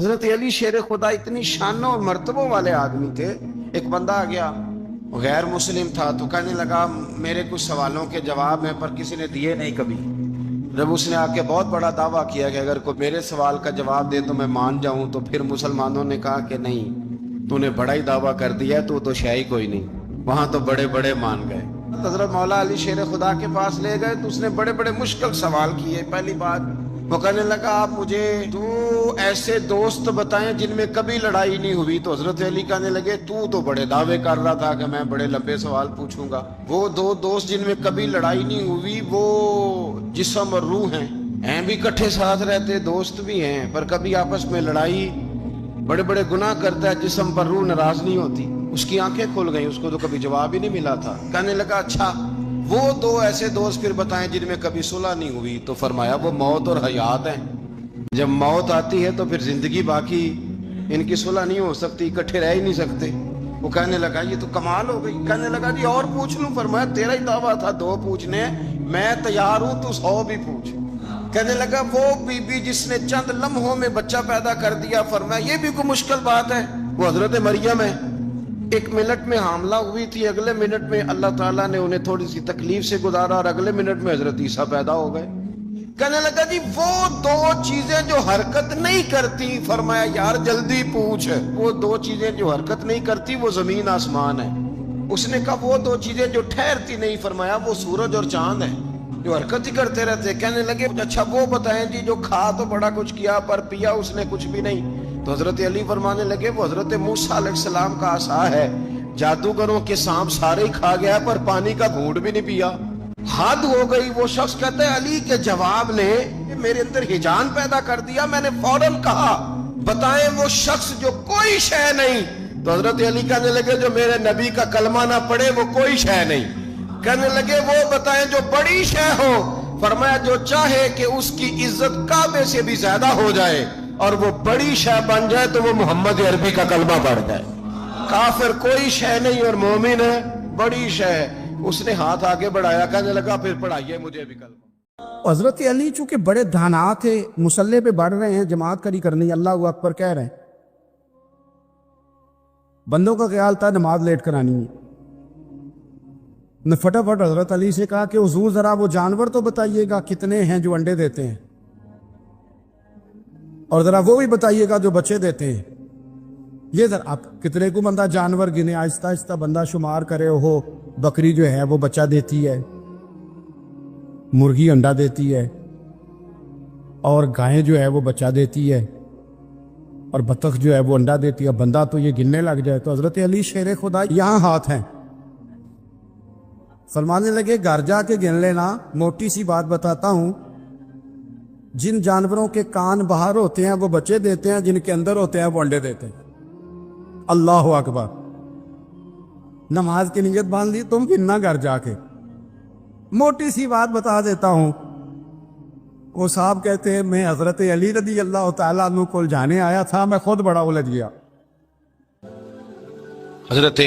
حضرت علی شیر خدا اتنی شانوں اور مرتبوں والے آدمی تھے. ایک بندہ آ گیا غیر مسلم تھا تو کہنے لگا میرے کچھ سوالوں کے جواب ہیں پر کسی نے دیے نہیں کبھی. جب اس نے آ کے بہت بڑا دعویٰ کیا کہ اگر کوئی میرے سوال کا جواب دے تو میں مان جاؤں, تو پھر مسلمانوں نے کہا کہ نہیں, تو نے بڑا ہی دعویٰ کر دیا, تو شے ہی کوئی نہیں. وہاں تو بڑے بڑے مان گئے. حضرت مولا علی شیر خدا کے پاس لے گئے تو اس نے بڑے بڑے مشکل سوال کیے. پہلی بات وہ کہنے لگا آپ مجھے تو ایسے دوست بتائیں جن میں کبھی لڑائی نہیں ہوئی. تو حضرت علی کہنے لگے تو بڑے دعوے کر رہا تھا کہ میں بڑے لمبے سوال پوچھوں گا. وہ دو دوست جن میں کبھی لڑائی نہیں ہوئی وہ جسم اور روح ہیں بھی کٹھے ساتھ رہتے, دوست بھی ہیں, پر کبھی آپس میں لڑائی, بڑے بڑے گناہ کرتا ہے, جسم پر روح ناراض نہیں ہوتی. اس کی آنکھیں کھل گئیں, اس کو تو کبھی جواب ہی نہیں ملا تھا. کہنے لگا اچھا وہ دو ایسے دوست پھر بتائیں جن میں کبھی صلح نہیں ہوئی. تو فرمایا وہ موت اور حیات ہیں. جب موت آتی ہے تو پھر زندگی باقی ان کی صلح نہیں ہو سکتی, اکٹھے رہ ہی نہیں سکتے. وہ کہنے لگا یہ تو کمال ہو گئی. کہنے لگا جی اور پوچھ لوں؟ فرمایا تیرا ہی دعویٰ تھا 2 پوچھنے, میں تیار ہوں, تو 100 بھی پوچھ. کہنے لگا وہ بی بی جس نے چند لمحوں میں بچہ پیدا کر دیا, فرمایا یہ بھی کوئی مشکل بات ہے؟ وہ حضرت مریم ہے. 1 منٹ میں حاملہ ہوئی تھی, اگلے منٹ میں اللہ تعالیٰ نے انہیں تھوڑی سی تکلیف سے گزارا اور اگلے منٹ میں حضرت عیسیٰ پیدا ہو گئے. کہنے لگا جی وہ 2 چیزیں جو حرکت نہیں کرتی, فرمایا یار جلدی پوچھ. وہ 2 چیزیں جو حرکت نہیں کرتی وہ زمین آسمان ہے. اس نے کہا وہ 2 چیزیں جو ٹھہرتی نہیں, فرمایا وہ سورج اور چاند ہے, جو حرکت ہی کرتے رہتے. کہنے لگے اچھا وہ بتائیں جی جو کھا تو بڑا کچھ کیا پر پیا اس نے کچھ بھی نہیں. تو حضرت علی فرمانے لگے وہ حضرت موسیٰ علیہ السلام کا عصا ہے, جادوگروں کے سانپ سارے ہی کھا گیا پر پانی کا گھونٹ بھی نہیں پیا. حد ہو گئی. وہ شخص کہتا ہے علی کے جواب نے میرے اندر ہیجان پیدا کر دیا. میں نے فوراً کہا بتائیں وہ شخص جو کوئی شے نہیں. تو حضرت علی کہنے لگے جو میرے نبی کا کلمہ نہ پڑھے وہ کوئی شے نہیں. کہنے لگے وہ بتائیں جو بڑی شے ہو. فرمایا جو چاہے کہ اس کی عزت کعبے سے بھی زیادہ ہو جائے اور وہ بڑی شے بن جائے تو وہ محمد عربی کا کلمہ پڑھ جائے. کافر کوئی شے نہیں اور مومن ہے بڑی شے. اس نے ہاتھ آگے بڑھایا, کہنے لگا پھر پڑھائیے مجھے بھی کلمہ. حضرت علی چونکہ بڑے دھانا تھے, مسلح پہ بڑھ رہے ہیں, جماعت کری کرنی, اللہ اکبر کہہ رہے ہیں. بندوں کا خیال تھا نماز لیٹ کرانی ہے. نے فٹافٹ حضرت علی سے کہا کہ حضور ذرا وہ جانور تو بتائیے گا کتنے ہیں جو انڈے دیتے ہیں, اور ذرا وہ بھی بتائیے گا جو بچے دیتے ہیں. یہ ذرا آپ کتنے کو بندہ جانور گنے, آہستہ آہستہ بندہ شمار کرے. ہو بکری جو ہے وہ بچہ دیتی ہے, مرغی انڈا دیتی ہے, اور گائیں جو ہے وہ بچہ دیتی ہے, اور بطخ جو ہے وہ انڈا دیتی ہے. بندہ تو یہ گننے لگ جائے. تو حضرت علی شیر خدا یہاں ہاتھ ہیں, فرمانے لگے گھر جا کے گن لینا. موٹی سی بات بتاتا ہوں, جن جانوروں کے کان باہر ہوتے ہیں وہ بچے دیتے ہیں, جن کے اندر ہوتے ہیں وہ انڈے دیتے ہیں. اللہ اکبر. نماز کی نیت باندھ لی, تم گننا گھر جا کے. موٹی سی بات بتا دیتا ہوں. وہ صاحب کہتے ہیں میں حضرت علی رضی اللہ تعالیٰ عنہ کو جانے آیا تھا, میں خود بڑا الجھ گیا. حضرت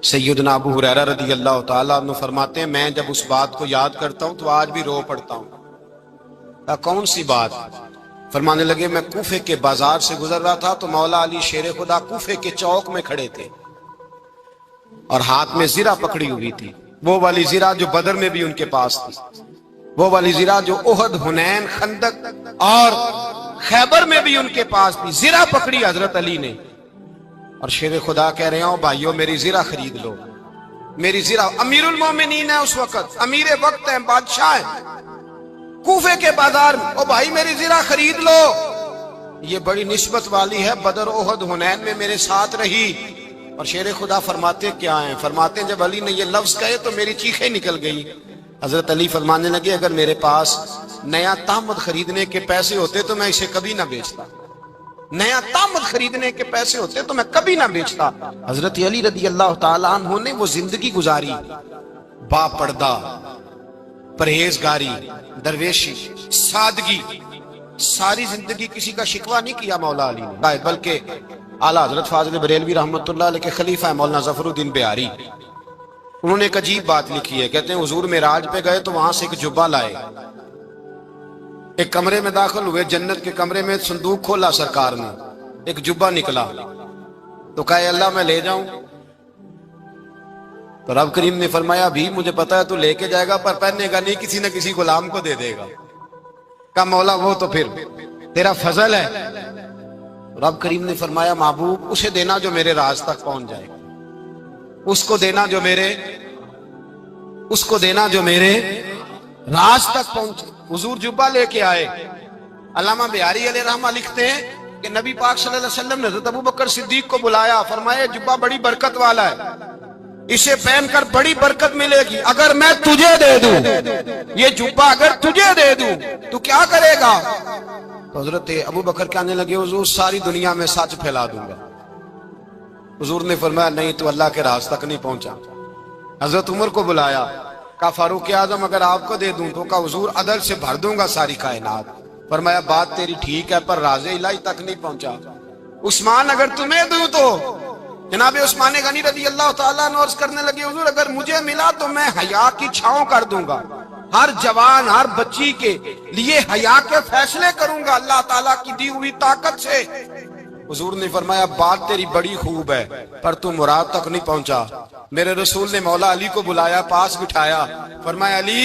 سیدنا ابو ہریرہ رضی اللہ تعالیٰ عنہ فرماتے ہیں میں جب اس بات کو یاد کرتا ہوں تو آج بھی رو پڑتا ہوں. کون سی بات؟ فرمانے لگے میں کوفے کے بازار سے گزر رہا تھا تو مولا علی شیر خدا کوفے کے چوک میں کھڑے تھے اور ہاتھ میں زرہ پکڑی ہوئی تھی. وہ والی زرہ جو بدر میں بھی ان کے پاس تھی, وہ والی زرہ جو احد, حنین, خندق اور خیبر میں بھی ان کے پاس تھی. زرہ پکڑی حضرت علی نے اور شیر خدا کہہ رہے ہوں بھائیو میری زرہ خرید لو. میری زرہ, امیر المومنین ہے اس وقت, امیر وقت ہے, بادشاہ ہے, کوفے کے بازار میں, او بھائی میری زرہ خرید لو. یہ بڑی نسبت والی ہے, بدر, احد, حنین میں میرے ساتھ رہی. اور شیر خدا فرماتے کیا ہیں؟ فرماتے ہیں جب علی نے یہ لفظ کہے تو میری چیخیں نکل گئی. حضرت علی فرمانے لگے اگر میرے پاس نیا تامد خریدنے کے پیسے ہوتے تو میں اسے کبھی نہ بیچتا. نیا تامد خریدنے کے پیسے ہوتے تو میں کبھی نہ بیچتا. حضرت علی رضی اللہ تعالیٰ عنہ نے وہ زندگی گزاری, با پردہ, پرہیزگاری, درویشی, سادگی, ساری زندگی کسی کا شکوہ نہیں کیا مولا علی نے, بلکہ اعلیٰ حضرت فاضل بریلوی رحمۃ اللہ علیہ کے خلیفہ مولانا ظفر الدین بہاری, انہوں نے ایک عجیب بات لکھی ہے. کہتے ہیں حضور معراج پہ گئے تو وہاں سے ایک جبہ لائے, ایک کمرے میں داخل ہوئے، جنت کے کمرے میں صندوق کھولا سرکار نے، ایک جبہ نکلا تو کہا اللہ میں لے جاؤں؟ تو رب کریم نے فرمایا بھی مجھے پتا ہے تو لے کے جائے گا پر پہننے گا نہیں، کسی نہ کسی غلام کو دے دے گا۔ کہا مولا وہ تو پھر تیرا فضل ہے۔ رب کریم نے فرمایا محبوب اسے دینا جو میرے راز تک پہنچ جائے، اس کو دینا جو میرے راز تک پہنچے۔ حضور جبہ لے کے آئے۔ علامہ بہاری علیہ رحمہ لکھتے ہیں کہ نبی پاک صلی اللہ علیہ وسلم نے حضرت ابوبکر صدیق کو بلایا، فرمایا جبہ بڑی برکت والا ہے، اسے پہن کر بڑی برکت ملے گی، اگر میں تجھے دے دوں یہ جبہ، اگر تجھے دے دوں تو کیا کرے گا؟ تو حضرت ابوبکر کہنے لگے حضور ساری دنیا میں سچ پھیلا دوں گا۔ حضور نے فرمایا نہیں تو اللہ کے راز تک نہیں پہنچا۔ حضرت عمر کو بلایا، کہا فاروق اعظم اگر آپ کو دے دوں تو کہا حضور عدل سے بھر دوں گا ساری کائنات۔ فرمایا بات تیری ٹھیک ہے پر راز الہی تک نہیں پہنچا۔ عثمان اگر تمہیں دوں تو جناب عثمان غنی رضی اللہ تعالیٰ عنہ عرض کرنے لگے حضور اگر مجھے ملا تو میں حیا کی چھاؤں کر دوں گا، ہر جوان ہر بچی کے لیے حیا کے فیصلے کروں گا اللہ تعالیٰ کی دی ہوئی طاقت سے۔ حضور نے فرمایا بات تیری بڑی خوب ہے پر تو مراد تک نہیں پہنچا۔ میرے رسول نے مولا علی کو بلایا، پاس بٹھایا، فرمایا علی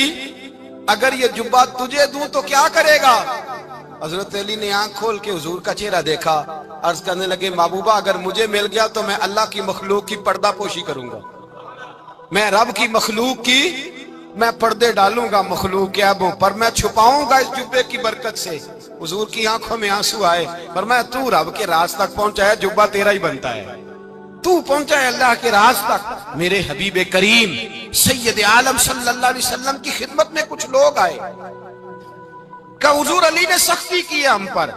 اگر یہ جبہ تجھے دوں تو کیا کرے گا؟ حضرت علی نے آنکھ کھول کے حضور کا چہرہ دیکھا، عرض کرنے لگے محبوبہ اگر مجھے مل گیا تو میں اللہ کی مخلوق کی پردہ پوشی کروں گا، میں رب کی مخلوق کی میں پردے ڈالوں گا مخلوق کے عیبوں پر، میں چھپاؤں گا اس جبے کی برکت سے۔ حضور کی آنکھوں میں آنسو آئے، فرمایا تو رب کے راز تک پہنچا ہے، جبہ تیرا ہی بنتا ہے، تو پہنچا ہے اللہ کے راز تک۔ میرے حبیب کریم سید عالم صلی اللہ علیہ وسلم کی خدمت میں کچھ لوگ آئے کہ حضور علی نے سختی کی ہے ہم پر،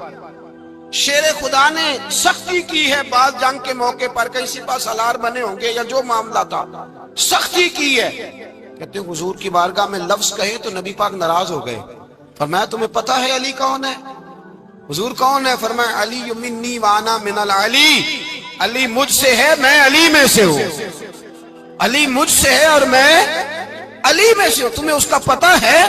شیر خدا نے سختی کی ہے، بعض جنگ کے موقع پر کہیں سپاہ سالار بنے ہوں گے یا جو معاملہ تھا سختی کی ہے۔ کہتے ہیں حضور کی بارگاہ میں لفظ کہے تو نبی پاک ناراض ہو گئے۔ فرمایا تمہیں پتہ ہے علی کون ہے؟ حضور کون ہے؟ فرمایا علی منی وانا من العلی، علی مجھ سے ہے میں علی میں سے ہوں، علی مجھ سے ہے اور میں علی میں سے ہوں، تمہیں اس کا پتہ ہے؟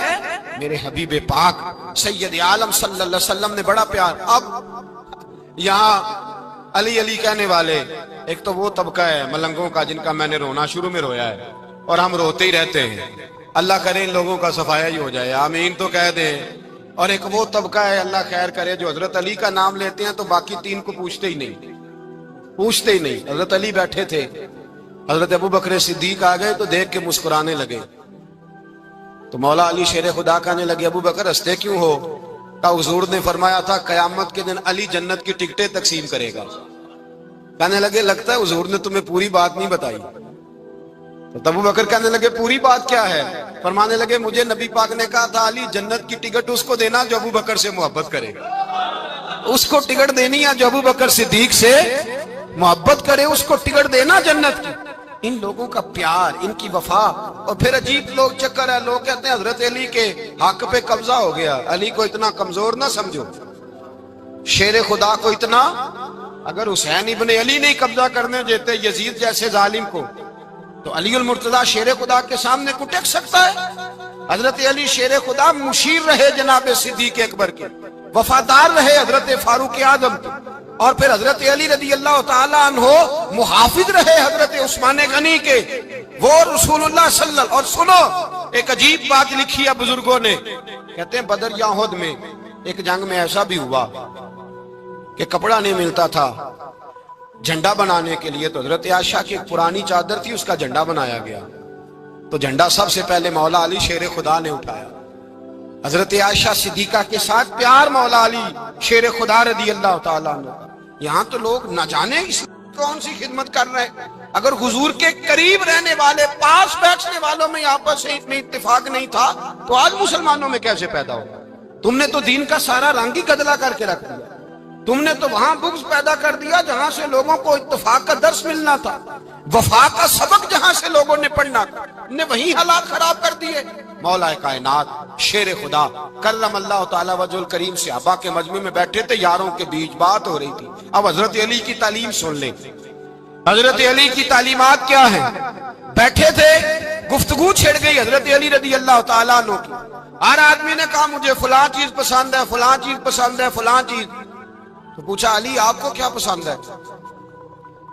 میرے حبیب پاک سید عالم صلی اللہ علیہ وسلم نے بڑا پیار۔ اب یہاں علی علی کہنے والے ایک تو وہ طبقہ ہے ملنگوں کا جن کا میں نے رونا شروع میں رویا ہے اور ہم روتے ہی رہتے ہیں، اللہ کرے ان لوگوں کا صفایا ہی ہو جائے، آمین تو کہہ دیں۔ اور ایک وہ طبقہ ہے اللہ خیر کرے جو حضرت علی کا نام لیتے ہیں تو باقی تین کو پوچھتے ہی نہیں۔ حضرت علی بیٹھے تھے، حضرت ابوبکر صدیق آ گئے تو دیکھ کے مسکرانے لگے، تو مولا علی شیر خدا کہنے لگے ابوبکر ہنستے کیوں ہو؟ کہا حضور نے فرمایا تھا قیامت کے دن علی جنت کی ٹکٹیں تقسیم کرے گا۔ کہنے لگے لگتا ہے حضور نے تمہیں پوری بات نہیں بتائی۔ تو ابوبکر کہنے لگے پوری بات کیا ہے؟ فرمانے لگے مجھے نبی پاک نے کہا تھا علی جنت کی ٹکٹ اس کو دینا جو ابوبکر سے محبت کرے گا، اس کو ٹکٹ دینی ہے جو ابوبکر صدیق سے محبت کرے، اس کو ٹکٹ دینا جنت کی۔ ان لوگوں کا پیار، ان کی وفا۔ اور پھر عجیب لوگ چکر ہے، لوگ کہتے ہیں حضرت علی کے حق پہ قبضہ ہو گیا، علی کو اتنا کمزور نہ سمجھو، شیر خدا کو اتنا، اگر حسین ابن علی نہیں قبضہ کرنے دیتے یزید جیسے ظالم کو تو علی المرتضیٰ شیر خدا کے سامنے کو ٹک سکتا ہے؟ حضرت علی شیر خدا مشیر رہے جناب صدیق اکبر کے، وفادار رہے حضرت فاروق اعظم کے، اور پھر حضرت علی رضی اللہ تعالیٰ عنہ محافظ رہے حضرت عثمان غنی کے، وہ رسول اللہ صلی اللہ علیہ وسلم۔ اور سنو ایک عجیب بات لکھی ہے بزرگوں نے، کہتے ہیں بدر یا احد میں ایک جنگ میں ایسا بھی ہوا کہ کپڑا نہیں ملتا تھا جھنڈا بنانے کے لیے، تو حضرت عائشہ کی ایک پرانی چادر تھی اس کا جھنڈا بنایا گیا، تو جھنڈا سب سے پہلے مولا علی شیر خدا نے اٹھایا۔ حضرت عائشہ صدیقہ کے ساتھ پیار مولا علی شیر خدا رضی اللہ تعالیٰ عنہ۔ یہاں تو لوگ نہ جانے اس کون سی خدمت کر رہے ہیں، اگر حضور کے قریب رہنے والے پاس بیٹھنے والوں میں آپس سے اتنے اتفاق نہیں تھا تو آج مسلمانوں میں کیسے پیدا ہو؟ تم نے تو دین کا سارا رنگ ہی گدلا کر کے رکھ دیا، تم نے تو وہاں بغض پیدا کر دیا جہاں سے لوگوں کو اتفاق کا درس ملنا تھا، وفا کا سبق جہاں سے لوگوں نے پڑھنا تھا، نے وہی حالات خراب کر دیے۔ مولا کائنات شیر خدا کرم اللہ تعالی وجہ الکریم صحابہ کے مجمع میں بیٹھے تھے، یاروں کے بیچ بات ہو رہی تھی۔ اب حضرت علی کی تعلیم سن لیں، حضرت علی کی تعلیمات کیا ہیں؟ بیٹھے تھے، گفتگو چھڑ گئی حضرت علی رضی اللہ تعالیٰ عنہ کی، ہر آدمی نے کہا مجھے فلاں چیز پسند ہے، فلاں چیز پسند ہے، فلاں چیز. تو پوچھا علی آپ کو کیا پسند ہے؟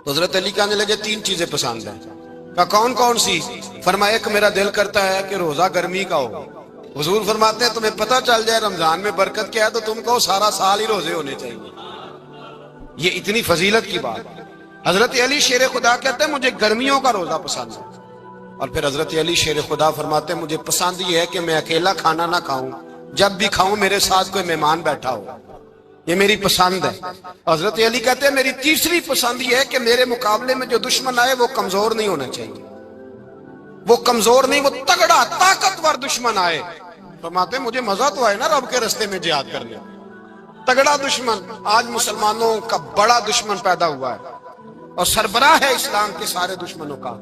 تو حضرت علی کہنے لگے 3 چیزیں پسند ہیں. کہا کون کون سی؟ فرمایا ایک میرا دل کرتا ہے کہ روزہ گرمی کا ہو. حضور فرماتے ہیں تمہیں پتہ چل جائے رمضان میں برکت کیا ہے تو تم کہو سارا سال ہی روزے ہونے چاہیے. یہ اتنی فضیلت کی بات. حضرت علی شیر خدا کہتے ہیں مجھے گرمیوں کا روزہ پسند ہے. اور پھر حضرت علی شیر خدا فرماتے ہیں مجھے پسند یہ ہے کہ میں اکیلا کھانا نہ کھاؤں، جب بھی کھاؤں میرے ساتھ کوئی مہمان بیٹھا ہو. یہ میری پسند ہے. حضرت علی کہتے ہیں میری تیسری پسند یہ ہے کہ میرے مقابلے میں جو دشمن آئے وہ کمزور نہیں ہونا چاہیے. وہ کمزور نہیں، وہ تگڑا طاقتور دشمن آئے. فرماتے ہیں مجھے مزہ تو آئے نا رب کے رستے میں جہاد کرنے. تگڑا دشمن. آج مسلمانوں کا بڑا دشمن پیدا ہوا ہے اور سربراہ ہے اسلام کے سارے دشمنوں کا،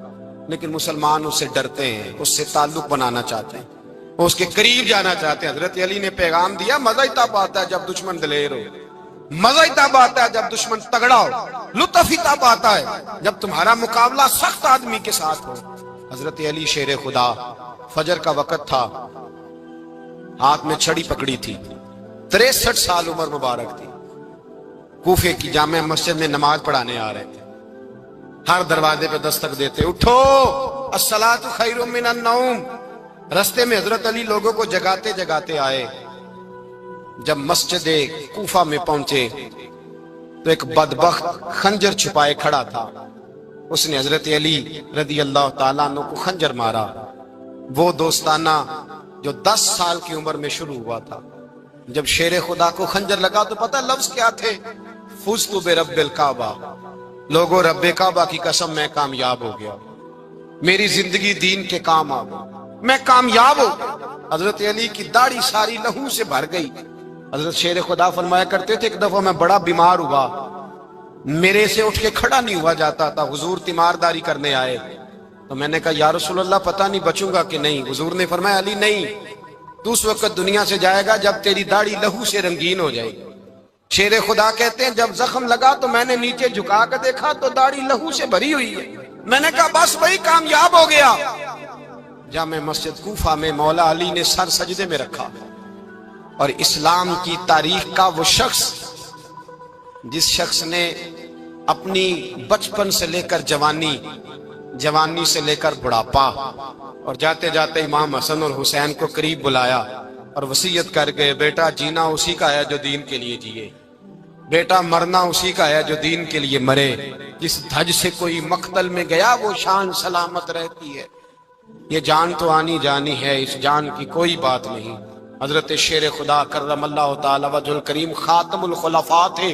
لیکن مسلمان اس سے ڈرتے ہیں، اس سے تعلق بنانا چاہتے ہیں، وہ اس کے قریب جانا چاہتے ہیں. حضرت علی نے پیغام دیا مزہ ہی تب آتا ہے جب دشمن دلیر ہو، مزہ ہی تب آتا ہے جب دشمن تگڑا ہو، لطف ہی تب آتا ہے جب تمہارا مقابلہ سخت آدمی کے ساتھ ہو. حضرت علی شیر خدا. فجر کا وقت تھا، ہاتھ میں چھڑی پکڑی تھی، 63 سال عمر مبارک تھی. کوفے کی جامع مسجد میں نماز پڑھانے آ رہے تھے. ہر دروازے پہ دستک دیتے اٹھو الصلاۃ خیر من النوم. رستے میں حضرت علی لوگوں کو جگاتے جگاتے آئے. جب مسجد کوفہ میں پہنچے تو ایک بدبخت خنجر چھپائے کھڑا تھا. اس نے حضرت علی رضی اللہ تعالیٰ عنہ کو خنجر مارا. وہ دوستانہ جو 10 سال کی عمر میں شروع ہوا تھا. جب شیر خدا کو خنجر لگا تو پتہ لفظ کیا تھے؟ فزت برب الکعبہ. لوگوں رب کعبہ کی قسم میں کامیاب ہو گیا، میری زندگی دین کے کام آ گئی، میں کامیاب ہو گیا. حضرت علی کی داڑھی ساری لہو سے بھر گئی. حضرت شیر خدا فرمایا کرتے تھے ایک دفعہ میں بڑا بیمار ہوا، میرے سے اٹھ کے کھڑا نہیں ہوا جاتا تھا. حضور تیمارداری کرنے آئے تو میں نے کہا یا رسول اللہ پتہ نہیں بچوں گا کہ نہیں. حضور نے فرمایا علی نہیں، تو اس وقت دنیا سے جائے گا جب تیری داڑھی لہو سے رنگین ہو جائے گی. شیر خدا کہتے ہیں جب زخم لگا تو میں نے نیچے جھکا کر دیکھا تو داڑھی لہو سے بھری ہوئی ہے. میں نے کہا بس وہی کامیاب ہو گیا. جامع مسجد کوفہ میں مولا علی نے سر سجدے میں رکھا اور اسلام کی تاریخ کا وہ شخص جس شخص نے اپنی بچپن سے لے کر جوانی، جوانی سے لے کر بڑھاپا اور جاتے جاتے امام حسن اور حسین کو قریب بلایا اور وصیت کر گئے بیٹا جینا اسی کا ہے جو دین کے لیے جیے، بیٹا مرنا اسی کا ہے جو دین کے لیے مرے. جس دھج سے کوئی مقتل میں گیا وہ شان سلامت رہتی ہے. یہ جان تو آنی جانی ہے، اس جان کی کوئی بات نہیں. حضرت شیر خدا کرم اللہ تعالی وجہ الکریم خاتم الخلفاء تھے،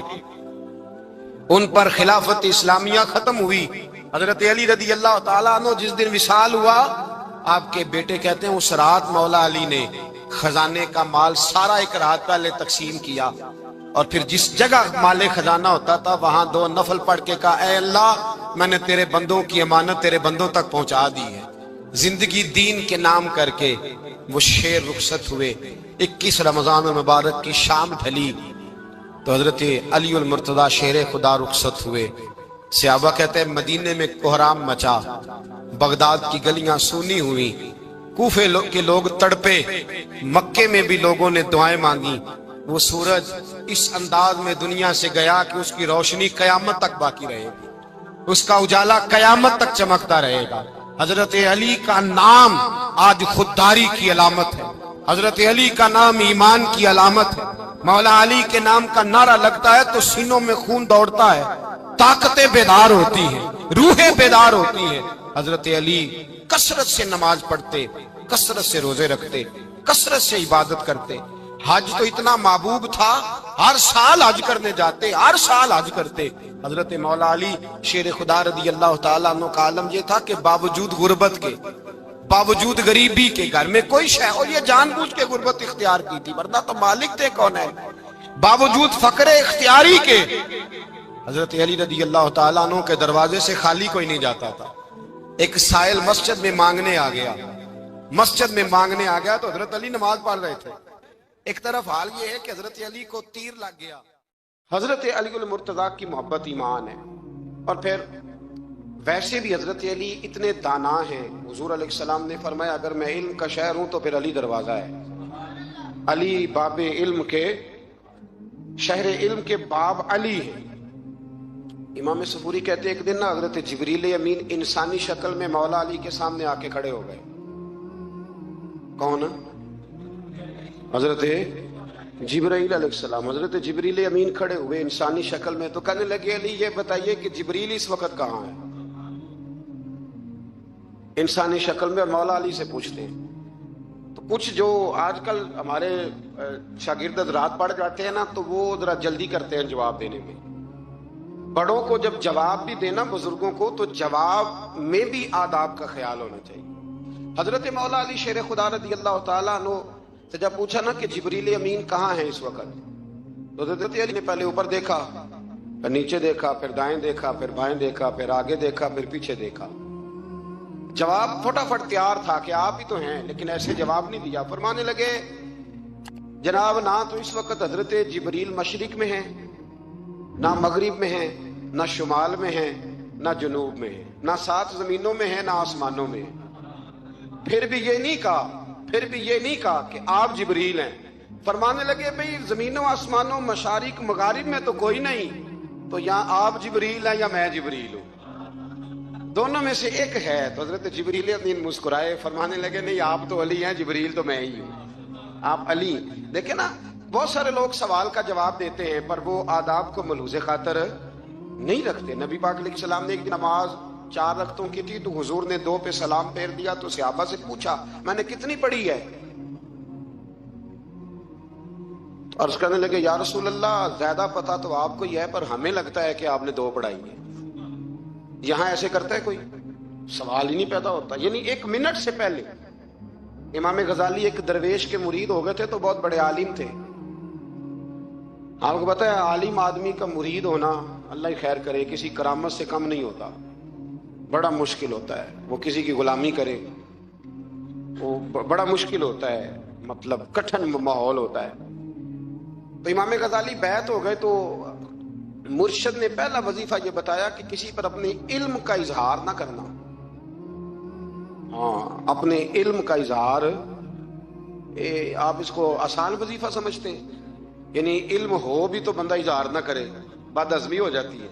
ان پر خلافت اسلامیہ ختم ہوئی. حضرت علی رضی اللہ تعالیٰ عنہ جس دن وصال ہوا، آپ کے بیٹے کہتے ہیں اس رات مولا علی نے خزانے کا مال سارا ایک رات پہلے تقسیم کیا اور پھر جس جگہ مال خزانہ ہوتا تھا وہاں 2 نفل پڑھ کے کہا اے اللہ میں نے تیرے بندوں کی امانت تیرے بندوں تک پہنچا دی ہے. زندگی دین کے نام کر کے وہ شیر رخصت ہوئے. 21 رمضان المبارک کی شام ڈھلی تو حضرت علی المرتضی شیر خدا رخصت ہوئے. صحابہ کہتے ہیں مدینے میں کوہرام مچا، بغداد کی گلیاں سونی ہوئی، کوفے کے لوگ تڑپے، مکے میں بھی لوگوں نے دعائیں مانگی. وہ سورج اس انداز میں دنیا سے گیا کہ اس کی روشنی قیامت تک باقی رہے گی، اس کا اجالا قیامت تک چمکتا رہے گا. حضرت علی کا نام آج خودداری کی علامت ہے، حضرت علی کا نام ایمان کی علامت ہے. مولا علی کے نام کا نعرہ لگتا ہے تو سینوں میں خون دوڑتا ہے، طاقتیں بیدار ہوتی ہیں، روحیں بیدار ہوتی ہیں. حضرت علی کثرت سے نماز پڑھتے، کثرت سے روزے رکھتے، کثرت سے عبادت کرتے. حج تو اتنا محبوب تھا ہر سال حج کرنے جاتے، ہر سال حج کرتے. حضرت مولا علی شیر خدا رضی اللہ تعالیٰ عنہ کا عالم یہ تھا کہ باوجود غربت کے، باوجود غریبی کے، گھر میں کوئی شے، اور یہ جان بوجھ کے غربت اختیار کی تھی ورنہ تو مالک تھے کون ہے، باوجود فقر اختیاری کے حضرت علی رضی اللہ تعالیٰ عنہ کے دروازے سے خالی کوئی نہیں جاتا تھا. ایک سائل مسجد میں مانگنے آ گیا، مسجد میں مانگنے آ گیا تو حضرت علی نماز پڑھ رہے تھے. ایک طرف حال یہ ہے کہ حضرت علی کو تیر لگ گیا. حضرت علی المرتضی کی محبت ایمان ہے. اور پھر ویسے بھی حضرت علی اتنے دانا ہیں، حضور علیہ السلام نے فرمایا اگر میں علم کا شہر ہوں تو پھر علی دروازہ ہے. علی باب علم کے، شہر علم کے باب علی ہے۔ امام صفوری کہتے ہیں ایک دن نا حضرت جبریل امین انسانی شکل میں مولا علی کے سامنے آ کے کھڑے ہو گئے۔ کون؟ حضرت جبرائیل علیہ السلام۔ حضرت جبریل امین کھڑے ہوئے انسانی شکل میں، تو کہنے لگے علی یہ بتائیے کہ جبریل اس وقت کہاں ہے؟ انسانی شکل میں، اور مولا علی سے پوچھتے ہیں۔ تو کچھ جو آج کل ہمارے شاگرد حضرات پڑھ جاتے ہیں نا، تو وہ ذرا جلدی کرتے ہیں جواب دینے میں۔ بڑوں کو جب جواب بھی دینا، بزرگوں کو، تو جواب میں بھی آداب کا خیال ہونا چاہیے۔ حضرت مولا علی شیر خدا رضی اللہ تعالیٰ عنہ سے جب پوچھا نا کہ جبریل امین کہاں ہے اس وقت، تو حضرت علی نے پہلے اوپر دیکھا، پھر نیچے دیکھا، پھر دائیں دیکھا، پھر بائیں دیکھا، پھر آگے دیکھا، پھر پیچھے دیکھا۔ جواب فٹافٹ تیار تھا کہ آپ ہی تو ہیں، لیکن ایسے جواب نہیں دیا۔ فرمانے لگے جناب نہ تو اس وقت حضرت جبریل مشرق میں ہیں، نہ مغرب میں ہیں، نہ شمال میں ہیں، نہ جنوب میں ہیں، نہ 7 زمینوں میں ہیں، نہ آسمانوں میں ہیں۔ پھر بھی یہ نہیں کہا کہ آپ جبریل ہیں۔ فرمانے لگے بھئی زمینوں آسمانوں مشارق مغارب میں تو کوئی نہیں، تو یہاں آپ جبریل ہیں یا میں جبریل ہوں؟ دونوں میں سے ایک ہے۔ تو حضرت جبریل امین مسکرائے، فرمانے لگے نہیں آپ تو علی ہیں، جبریل تو میں ہی ہوں، آپ علی۔ دیکھیں نا، بہت سارے لوگ سوال کا جواب دیتے ہیں پر وہ آداب کو ملحوظ خاطر نہیں رکھتے۔ نبی پاک علیہ السلام نے ایک دن نماز 4 رکعتوں کی تھی، تو حضور نے 2 پہ سلام پھیر دیا، تو صحابہ سے پوچھا میں نے کتنی پڑھی ہے؟ عرض کرنے لگے یا رسول اللہ زیادہ پتا تو آپ کو ہی ہے، پر ہمیں لگتا ہے کہ آپ نے 2 پڑھائی ہے۔ یہاں ایسے کرتا ہے کوئی؟ سوال ہی نہیں پیدا ہوتا۔ یعنی 1 منٹ سے پہلے امام غزالی ایک درویش کے مرید ہو گئے تھے، تو بہت بڑے عالم تھے۔ آپ کو پتا ہے عالم آدمی کا مرید ہونا، اللہ ہی خیر کرے، کسی کرامت سے کم نہیں ہوتا، بڑا مشکل ہوتا ہے۔ وہ کسی کی غلامی کرے، وہ بڑا مشکل ہوتا ہے، مطلب کٹھن ماحول ہوتا ہے۔ تو امام غزالی بیعت ہو گئے، تو مرشد نے پہلا وظیفہ یہ بتایا کہ کسی پر اپنے علم کا اظہار نہ کرنا۔ ہاں، اپنے علم کا اظہار، آپ اس کو آسان وظیفہ سمجھتے ہیں؟ یعنی علم ہو بھی تو بندہ اظہار نہ کرے، بد ہضمی ہو جاتی ہے،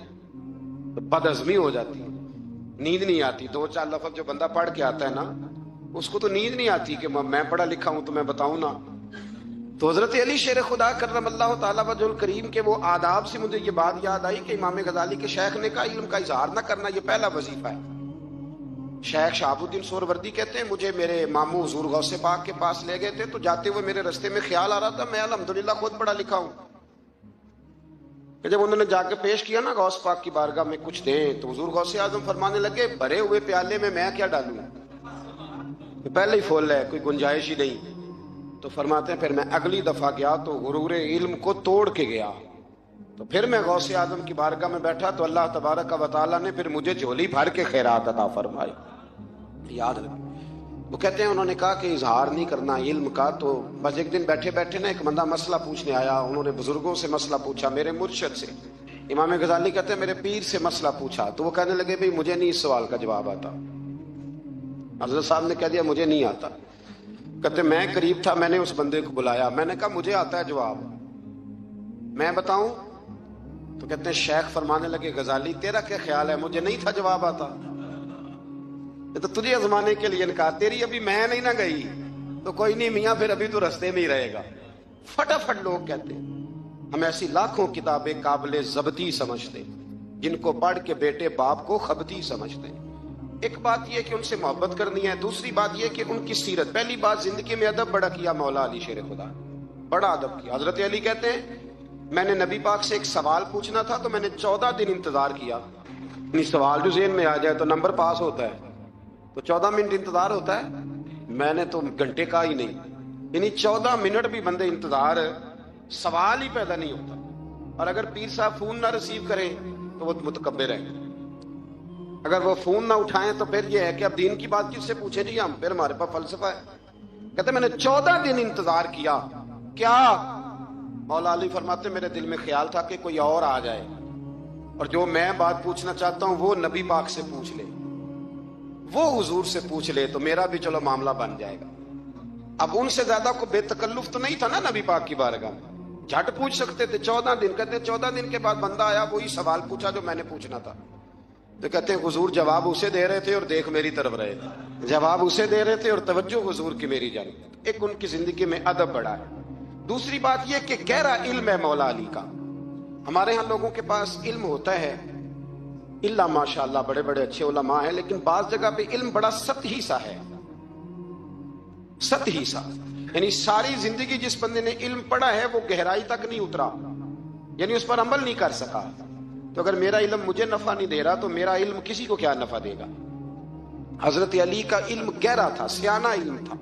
بد ہضمی ہو جاتی ہے، نیند نہیں آتی۔ 2-4 لفظ جو بندہ پڑھ کے آتا ہے نا، اس کو تو نیند نہیں آتی کہ میں پڑھا لکھا ہوں تو میں بتاؤں نا۔ تو حضرت علی شیر خدا کرم اللہ تعالیٰ وجہ الکریم کے وہ آداب سے مجھے یہ بات یاد آئی کہ امام غزالی کے شیخ نے کہا علم کا اظہار نہ کرنا یہ پہلا وظیفہ ہے۔ شیخ شہاب الدین سہروردی کہتے ہیں مجھے میرے ماموں حضور غوث پاک کے پاس لے گئے تھے، تو جاتے ہوئے میرے رستے میں خیال آ رہا تھا میں الحمدللہ خود پڑھا لکھا ہوں، کہ جب انہوں نے جا کے پیش کیا نا غوث پاک کی بارگاہ میں کچھ دیں، تو حضور غوث اعظم فرمانے لگے بھرے ہوئے پیالے میں کیا ڈالوں، پہلے ہی فل ہے، کوئی گنجائش ہی نہیں۔ تو فرماتے ہیں پھر میں اگلی دفعہ گیا تو غرور علم کو توڑ کے گیا، تو پھر میں غوث اعظم کی بارگاہ میں بیٹھا تو اللہ تبارک و تعالیٰ نے پھر مجھے جھولی بھر کے خیرات عطا فرمائی۔ یاد رکھ، وہ کہتے ہیں انہوں نے کہا کہ اظہار نہیں کرنا علم کا۔ تو بس ایک دن بیٹھے بیٹھے نا ایک بندہ مسئلہ پوچھنے آیا، انہوں نے بزرگوں سے مسئلہ پوچھا، میرے مرشد سے، امام غزالی کہتے ہیں میرے پیر سے مسئلہ پوچھا، تو وہ کہنے لگے بھئی مجھے نہیں اس سوال کا جواب آتا۔ حضرت صاحب نے کہہ دیا مجھے نہیں آتا۔ کہتے میں قریب تھا، میں نے اس بندے کو بلایا، میں نے کہا مجھے آتا ہے جواب، میں بتاؤں؟ تو کہتے ہیں شیخ فرمانے لگے غزالی تیرا کیا خیال ہے، مجھے نہیں تھا جواب آتا، تو تجھے آزمانے کے لیے کہا، تیری ابھی میں نہیں نہ گئی تو کوئی نہیں میاں، پھر ابھی تو رستے میں ہی رہے گا۔ فٹافٹ لوگ کہتے ہیں ہم ایسی لاکھوں کتابیں قابل ضبطی سمجھتے جن کو پڑھ کے بیٹے باپ کو خبتی سمجھتے ہیں۔ ایک بات یہ کہ ان سے محبت کرنی ہے، دوسری بات یہ کہ ان کی سیرت، پہلی بات زندگی میں ادب بڑا کیا مولا علی شیر خدا، بڑا ادب کیا۔ حضرت علی کہتے ہیں میں نے نبی پاک سے ایک سوال پوچھنا تھا تو میں نے 14 دن انتظار کیا، یعنی سوال جو ذہن میں آ جائے تو نمبر پاس ہوتا ہے، تو 14 منٹ انتظار ہوتا ہے، میں نے تو گھنٹے کا ہی نہیں، یعنی 14 منٹ بھی بندے انتظار، سوال ہی پیدا نہیں ہوتا۔ اور اگر پیر صاحب فون نہ ریسیو کریں تو وہ متکبر ہے، اگر وہ فون نہ اٹھائیں تو پھر یہ ہے کہ اب دین کی بات کس سے پوچھیں جی ہم، پھر ہمارے پاس فلسفہ ہے۔ کہتے میں نے 14 دن انتظار کیا، کیا؟ مولا علی فرماتے میرے دل میں خیال تھا کہ کوئی اور آ جائے اور جو میں بات پوچھنا چاہتا ہوں وہ نبی پاک سے پوچھ لے، وہ حضور سے پوچھ لے، تو میرا بھی چلو معاملہ بن جائے گا۔ اب ان سے زیادہ کو بے تکلف تو نہیں تھا نا نبی پاک کی بارگاہ میں، جھٹ پوچھ سکتے تھے 14 دن. کہتے 14 دن کے بعد بندہ آیا، وہی سوال پوچھا جو میں نے پوچھنا تھا. تو کہتے ہیں حضور جواب اسے دے رہے تھے اور دیکھ میری طرف رہے تھے، جواب اسے دے رہے تھے اور توجہ حضور کی میری جانب. ایک ان کی زندگی میں ادب بڑا ہے. دوسری بات یہ کہ گہرا علم ہے مولا علی کا. ہمارے ہاں لوگوں کے پاس علم ہوتا ہے اللہ ماشاءاللہ بڑے بڑے اچھے علماء ہیں، لیکن بعض جگہ پہ علم بڑا سطحی سا ہے، سطحی سا. یعنی ساری زندگی جس بندے نے علم پڑھا ہے وہ گہرائی تک نہیں اترا، یعنی اس پر عمل نہیں کر سکا. تو اگر میرا علم مجھے نفع نہیں دے رہا تو میرا علم کسی کو کیا نفع دے گا. حضرت علی کا علم گہرا تھا، سیانہ علم تھا،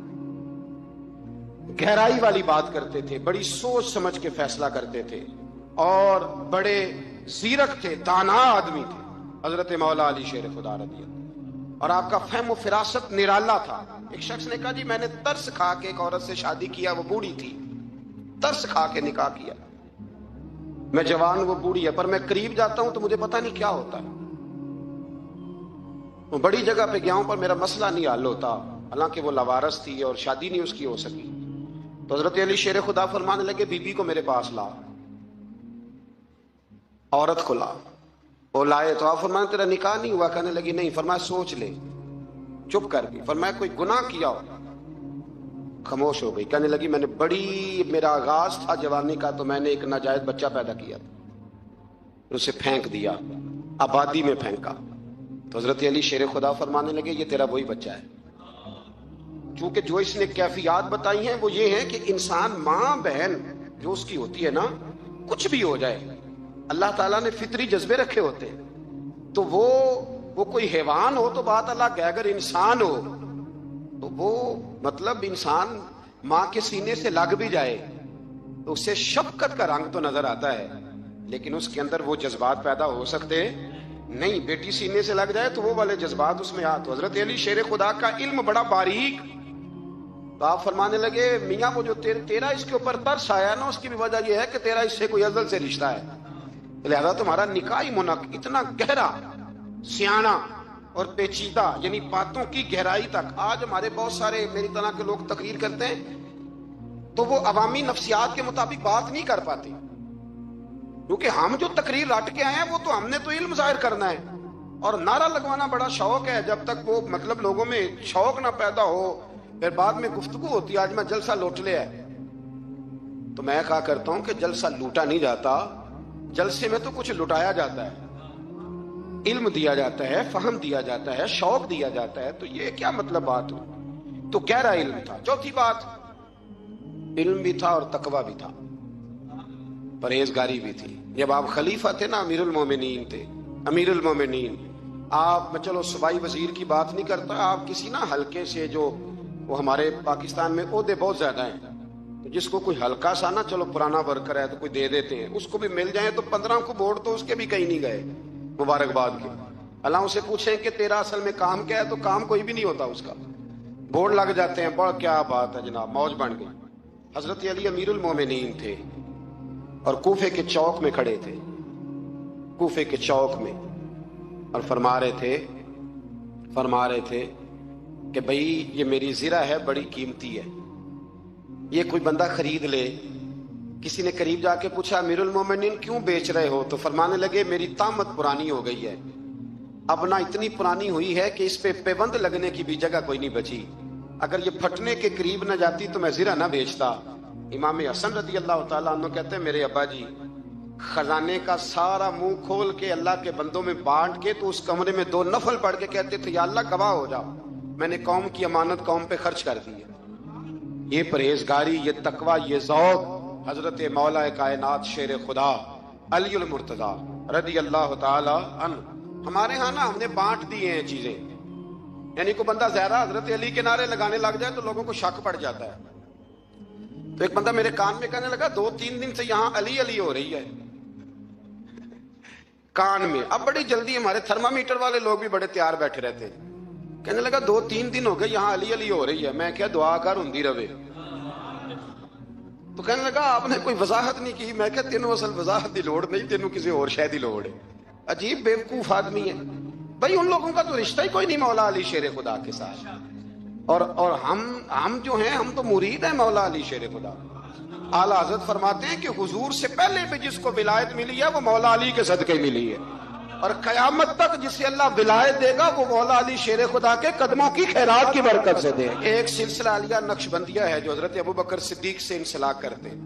گہرائی والی بات کرتے تھے، بڑی سوچ سمجھ کے فیصلہ کرتے تھے اور بڑے زیرک تھے، دانا آدمی تھے حضرت مولا علی شیر خدا رضی اللہ. اور آپ کا فہم و فراست نرالا تھا. ایک شخص نے کہا جی میں نے ترس کھا کے ایک عورت سے شادی کیا، وہ بوڑھی تھی، ترس کھا کے نکاح کیا. میں جوان، وہ بوڑھی ہے، پر میں قریب جاتا ہوں تو مجھے پتہ نہیں کیا ہوتا ہے. وہ بڑی جگہ پہ گیا ہوں پر میرا مسئلہ نہیں حل ہوتا، حالانکہ وہ لاوارث تھی اور شادی نہیں اس کی ہو سکی. تو حضرت علی شیر خدا فرمانے لگے بی بی کو میرے پاس لا، عورت کو لا. وہ لائے تو آپ فرمانے تیرا نکاح نہیں ہوا؟ کہنے لگی نہیں. فرمایا سوچ لے. چپ کر گئی. فرمایا کوئی گناہ کیا ہو؟ خاموش ہو گئی. کہنے لگی میں نے میرا آغاز تھا جوانی کا تو میں نے ایک ناجائز بچہ پیدا کیا تھا، اسے پھینک دیا، آبادی میں پھینکا. تو حضرت علی شیر خدا فرمانے لگے یہ تیرا وہی بچہ ہے. چونکہ جو اس نے کیفیات بتائی ہیں وہ یہ ہے کہ انسان ماں بہن جو اس کی ہوتی ہے نا، کچھ بھی ہو جائے اللہ تعالیٰ نے فطری جذبے رکھے ہوتے ہیں. تو وہ کوئی حیوان ہو تو بات الگ ہے، اگر انسان ہو تو وہ مطلب انسان ماں کے سینے سے لگ بھی جائے تو اس سے شفقت کا رنگ تو نظر آتا ہے، لیکن اس کے اندر وہ جذبات پیدا ہو سکتے نہیں. بیٹی سینے سے لگ جائے تو وہ والے جذبات اس میں آ. تو حضرت علی شیر خدا کا علم بڑا باریک. تو آپ فرمانے لگے میاں وہ جو تیرا اس کے اوپر ترس آیا نا، اس کی بھی وجہ یہ ہے کہ تیرا اس سے کوئی ازل سے رشتہ ہے، لہذا تمہارا نکاحی منعقد اتنا گہرا، سیاںہ اور پیچیدہ، یعنی باتوں کی گہرائی تک. آج ہمارے بہت سارے میری طرح کے لوگ تقریر کرتے ہیں تو وہ عوامی نفسیات کے مطابق بات نہیں کر پاتے، کیونکہ ہم جو تقریر رٹ کے آئے ہیں وہ تو ہم نے تو علم ظاہر کرنا ہے. اور نعرہ لگوانا بڑا شوق ہے، جب تک وہ مطلب لوگوں میں شوق نہ پیدا ہو پھر بعد میں گفتگو ہوتی ہے آج میں جلسہ لوٹ لیا ہے. تو میں کہا کرتا ہوں کہ جلسہ لوٹا نہیں جاتا، جلسے میں تو کچھ لٹایا جاتا ہے، علم دیا جاتا ہے، فہم دیا جاتا ہے، شوق دیا جاتا ہے. تو یہ کیا مطلب بات ہو؟ تو گہرا علم تھا. چوتھی بات، علم بھی تھا اور تقوی بھی تھا، پرہیزگاری بھی تھی. جب آپ خلیفہ تھے نا، امیر المومنین تھے، امیر المومنین. آپ میں چلو صوبائی وزیر کی بات نہیں کرتا، آپ کسی نا ہلکے سے، جو وہ ہمارے پاکستان میں عہدے بہت زیادہ ہیں، جس کو کوئی ہلکا سا نا چلو پرانا ورکر ہے تو کوئی دے دیتے ہیں، اس کو بھی مل جائیں تو 15 کو ووٹ تو اس کے بھی کہیں نہیں گئے مبارکباد کے. اللہ اسے پوچھیں کہ تیرا اصل میں کام کیا ہے تو کام کوئی بھی نہیں ہوتا اس کا، بورڈ لگ جاتے ہیں. بڑا کیا بات ہے جناب، موج بن گئی. حضرت علی امیر المومنین تھے اور کوفے کے چوک میں کھڑے تھے، کوفے کے چوک میں، اور فرما رہے تھے کہ بھئی یہ میری زرہ ہے، بڑی قیمتی ہے، یہ کوئی بندہ خرید لے. کسی نے قریب جا کے پوچھا امیر المومنین کیوں بیچ رہے ہو؟ تو فرمانے لگے میری طامت پرانی ہو گئی ہے، اب نہ اتنی پرانی ہوئی ہے کہ اس پہ پیوند لگنے کی بھی جگہ کوئی نہیں بچی. اگر یہ پھٹنے کے قریب نہ جاتی تو میں زرہ نہ بیچتا. امام حسن رضی اللہ تعالیٰ عنہ کہتے ہیں میرے ابا جی خزانے کا سارا منہ کھول کے اللہ کے بندوں میں بانٹ کے تو اس کمرے میں 2 نفل پڑھ کے کہتے تھے یا اللہ گواہ ہو جاؤ میں نے قوم کی امانت قوم پہ خرچ کر دی ہے. یہ پرہیزگاری، یہ تقوی، یہ ذوق حضرت مولا کائنات شیر خدا علی المرتضیٰ رضی اللہ تعالی عنہ. ہمارے ہاں نا ہم نے بانٹ دی ہیں چیزیں، یعنی کوئی بندہ زہرا حضرت علی کے نعرے لگانے لگ جائے تو لوگوں کو شک پڑ جاتا ہے. تو ایک بندہ میرے کان میں کہنے لگا 2-3 دن سے یہاں علی علی ہو رہی ہے کان میں. اب بڑی جلدی ہمارے تھرمامیٹر والے لوگ بھی بڑے تیار بیٹھے رہتے ہیں. کہنے لگا 2-3 دن ہو گئے یہاں علی علی ہو رہی ہے. میں کیا دعا کر ہندی رہے. تو کہنے لگا آپ نے کوئی وضاحت نہیں کی. میں کیا تینوں اصل وضاحت دی لوڑ نہیں، تینوں کسی اور شے دی لوڑ ہے. عجیب بیوقوف آدمی ہے بھائی. ان لوگوں کا تو رشتہ ہی کوئی نہیں مولا علی شیر خدا کے ساتھ. اور ہم جو ہیں ہم تو مرید ہیں مولا علی شیر خدا. اعلیٰ حضرت فرماتے ہیں کہ حضور سے پہلے بھی جس کو ولایت ملی ہے وہ مولا علی کے صدقے ملی ہے, اور قیامت تک جسے اللہ ولایت دے گا وہ مولا علی شیر خدا کے قدموں کی خیرات کی برکت سے دے. ایک سلسلہ علیہ نقشبندیہ ہے جو حضرت ابوبکر صدیق سے انسلاک کرتے ہیں,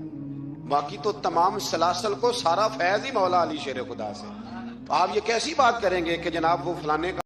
باقی تو تمام سلاسل کو سارا فیض ہی مولا علی شیر خدا سے. تو آپ یہ کیسی بات کریں گے کہ جناب وہ فلانے کا